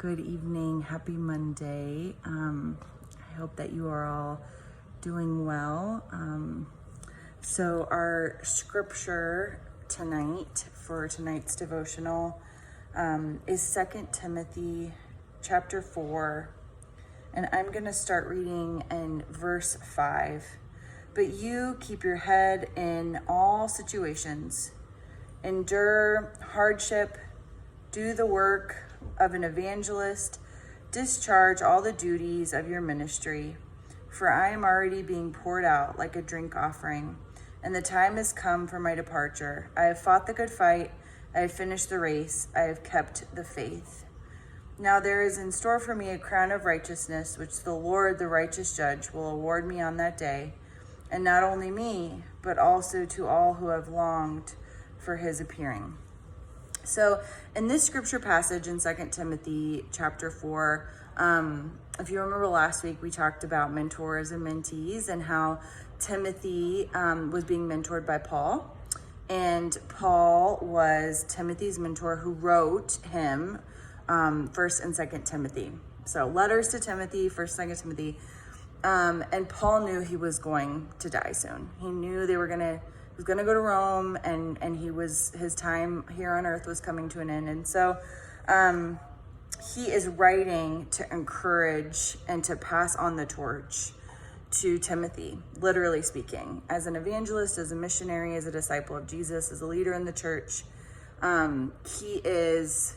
Good evening. Happy Monday. I hope that you are all doing well. So our scripture tonight for tonight's devotional is 2 Timothy chapter 4. And I'm going to start reading in verse 5. But you keep your head in all situations. Endure hardship. Do the work of an evangelist. Discharge all the duties of your ministry. For I am already being poured out like a drink offering, and the time has come for my departure. I have fought the good fight. I have finished the race. I have kept the faith. Now there is in store for me a crown of righteousness, which the Lord, the righteous judge, will award me on that day. And not only me, but also to all who have longed for his appearing. So in this scripture passage in 2 Timothy chapter 4, if you remember last week, we talked about mentors and mentees and how Timothy was being mentored by Paul. And Paul was Timothy's mentor who wrote him 1st and 2nd Timothy. So letters to Timothy, 1st, 2nd Timothy. And Paul knew he was going to die soon. He knew he was going to go to Rome, and his time here on earth was coming to an end. And so he is writing to encourage and to pass on the torch to Timothy, literally speaking, as an evangelist, as a missionary, as a disciple of Jesus, as a leader in the church. He is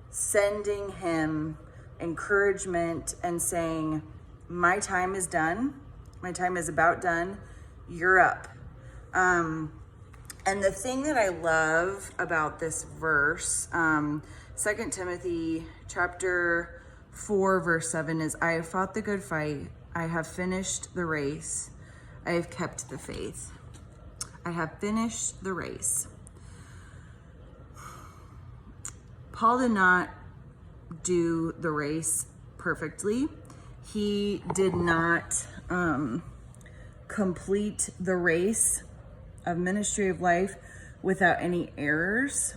sending him encouragement and saying, my time is done. My time is about done. You're up. And the thing that I love about this verse, 2 Timothy chapter 4, verse 7 is, I have fought the good fight. I have finished the race. I have kept the faith. I have finished the race. Paul did not do the race perfectly. He did not complete the race of ministry of life without any errors,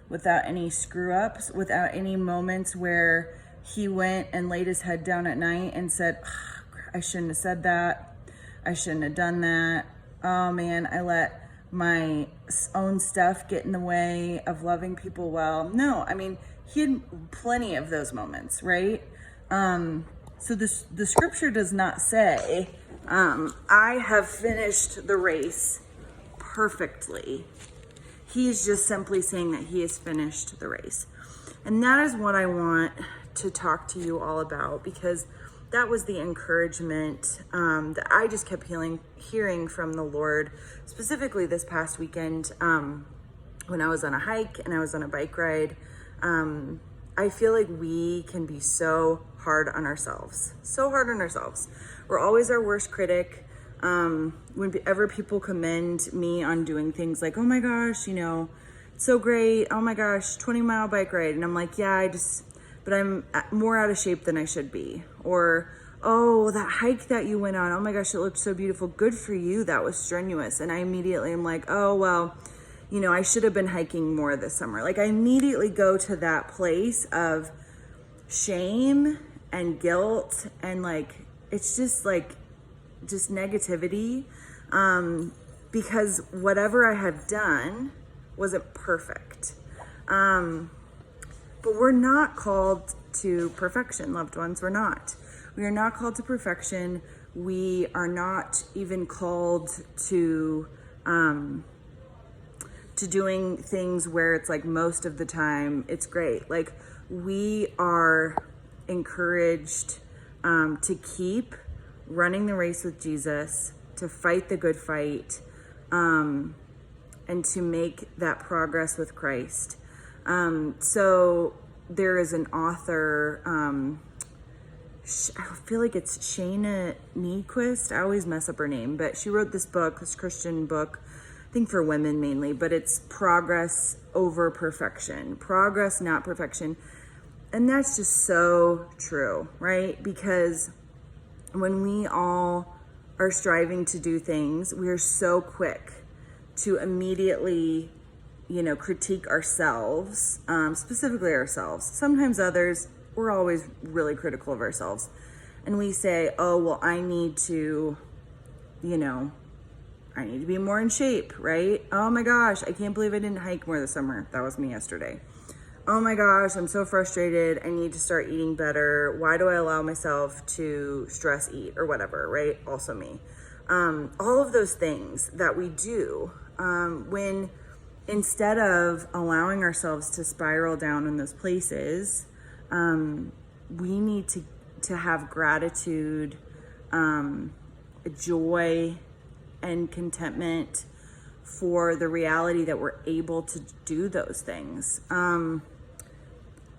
without any screw ups, without any moments where he went and laid his head down at night and said, I shouldn't have said that. I shouldn't have done that. Oh man, I let my own stuff get in the way of loving people well. No, I mean, he had plenty of those moments, right? So the scripture does not say, I have finished the race perfectly. He's just simply saying that he has finished the race. And that is what I want to talk to you all about, because that was the encouragement that I just kept hearing from the Lord, specifically this past weekend when I was on a hike and I was on a bike ride. I feel like we can be so hard on ourselves. We're always our worst critic. Whenever people commend me on doing things like, oh my gosh, it's so great. Oh my gosh, 20-mile bike ride. And I'm like, yeah, but I'm more out of shape than I should be. Or, oh, that hike that you went on. Oh my gosh, it looked so beautiful. Good for you. That was strenuous. And I immediately am like, oh, well, I should have been hiking more this summer. Like I immediately go to that place of shame and guilt. And it's just negativity, because whatever I have done wasn't perfect. But we're not called to perfection, loved ones. We're not. We are not called to perfection. We are not even called to doing things where it's like most of the time it's great. Like we are encouraged to keep running the race with Jesus, to fight the good fight, and to make that progress with Christ. So there is an author, I feel like it's Shana Niequist. I always mess up her name, but she wrote this Christian book, I think for women mainly, but it's Progress Over Perfection. Progress, not perfection. And that's just so true, right? Because when we all are striving to do things, we are so quick to immediately, critique ourselves, specifically ourselves, sometimes others, we're always really critical of ourselves. And we say, oh, well, I need to be more in shape, right? Oh my gosh, I can't believe I didn't hike more this summer. That was me yesterday. Oh my gosh, I'm so frustrated. I need to start eating better. Why do I allow myself to stress eat or whatever, right? Also me. All of those things that we do when instead of allowing ourselves to spiral down in those places, we need to have gratitude, joy, and contentment for the reality that we're able to do those things.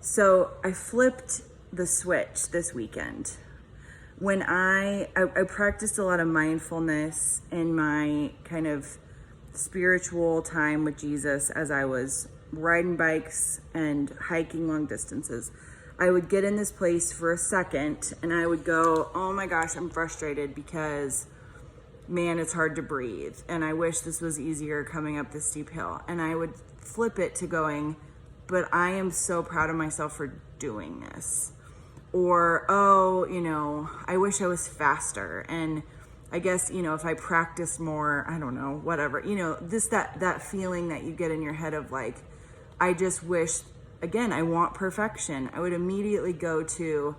So I flipped the switch this weekend. When I practiced a lot of mindfulness in my kind of spiritual time with Jesus as I was riding bikes and hiking long distances. I would get in this place for a second and I would go, oh my gosh, I'm frustrated because man, it's hard to breathe. And I wish this was easier coming up this steep hill. And I would flip it to going, but I am so proud of myself for doing this. Or, oh, I wish I was faster. And I guess, if I practice more, I don't know, whatever, that feeling that you get in your head of like, I just wish, again, I want perfection. I would immediately go to,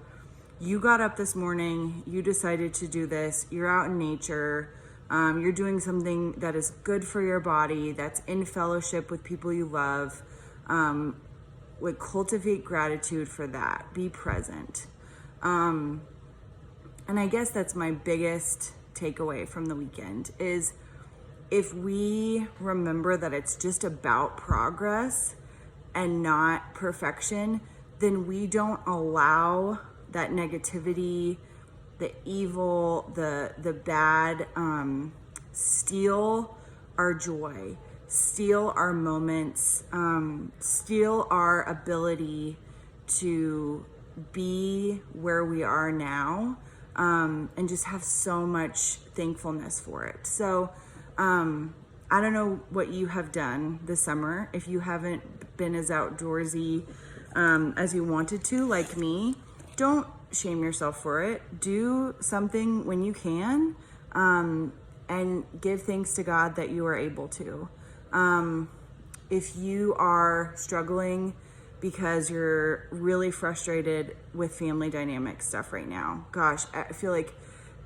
you got up this morning, you decided to do this, you're out in nature, you're doing something that is good for your body, that's in fellowship with people you love. Like cultivate gratitude for that. Be present. And I guess that's my biggest takeaway from the weekend is if we remember that it's just about progress and not perfection, then we don't allow that negativity, the evil, the bad, steal our joy, steal our moments, steal our ability to be where we are now, and just have so much thankfulness for it. So I don't know what you have done this summer. If you haven't been as outdoorsy as you wanted to, like me, don't shame yourself for it. Do something when you can, and give thanks to God that you are able to. If you are struggling because you're really frustrated with family dynamic stuff right now, gosh, I feel like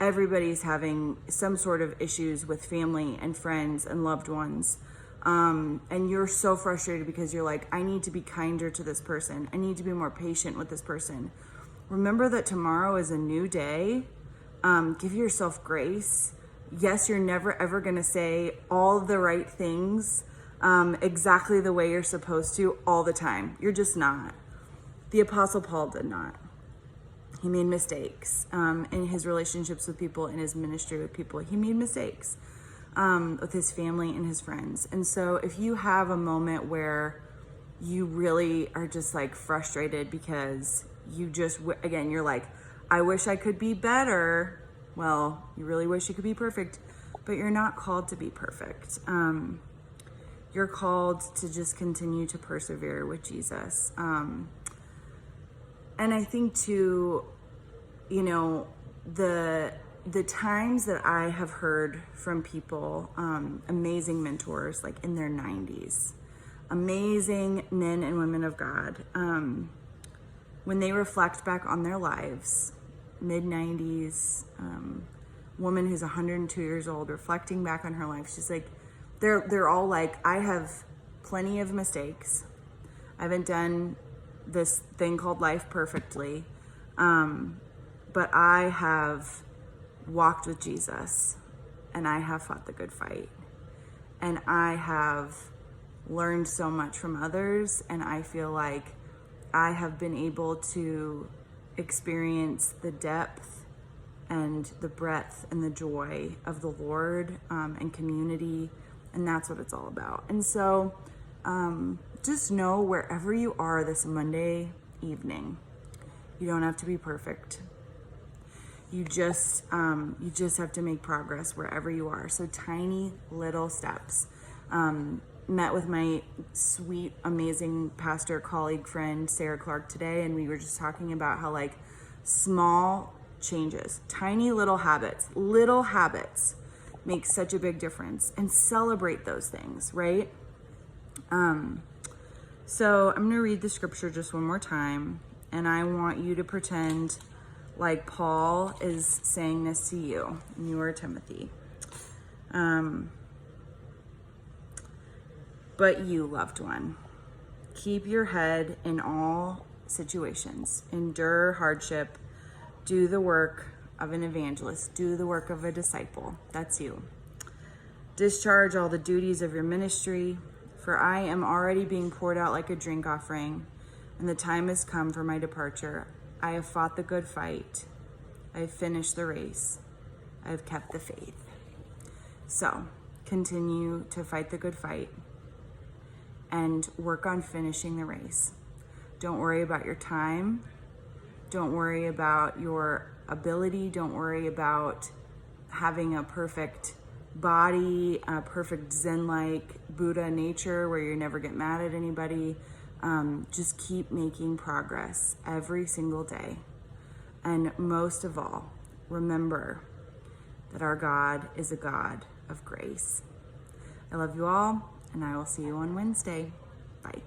everybody's having some sort of issues with family and friends and loved ones. And you're so frustrated because you're like, I need to be kinder to this person. I need to be more patient with this person. Remember that tomorrow is a new day. Give yourself grace. Yes, you're never ever going to say all the right things exactly the way you're supposed to all the time. You're just not. The Apostle Paul did not. He made mistakes in his relationships with people, in his ministry with people. He made mistakes with his family and his friends. And so if you have a moment where you really are just like frustrated because you just, again, you're like, I wish I could be better. Well, you really wish you could be perfect, but you're not called to be perfect. You're called to just continue to persevere with Jesus. And I think too, the times that I have heard from people, amazing mentors, like in their 90s, amazing men and women of God, when they reflect back on their lives, mid-90s, woman who's 102 years old, reflecting back on her life, she's like, they're all like, I have plenty of mistakes. I haven't done this thing called life perfectly, but I have walked with Jesus, and I have fought the good fight, and I have learned so much from others, and I feel like I have been able to experience the depth and the breadth and the joy of the Lord, and community, and that's what it's all about. And so just know, wherever you are this Monday evening, you don't have to be perfect. You just have to make progress wherever you are. So tiny little steps. met with my sweet, amazing pastor colleague friend, Sarah Clark, today, and we were just talking about how like small changes, tiny little habits make such a big difference, and celebrate those things, right? So I'm going to read the scripture just one more time, and I want you to pretend like Paul is saying this to you, and you are Timothy. But you, loved one, keep your head in all situations, endure hardship, do the work of an evangelist, do the work of a disciple. That's you. Discharge all the duties of your ministry, for I am already being poured out like a drink offering, and the time has come for my departure. I have fought the good fight. I have finished the race. I have kept the faith. So continue to fight the good fight and work on finishing the race. Don't worry about your time. Don't worry about your ability. Don't worry about having a perfect body, a perfect Zen-like Buddha nature where you never get mad at anybody. Just keep making progress every single day. And most of all, remember that our God is a God of grace. I love you all, and I will see you on Wednesday. Bye.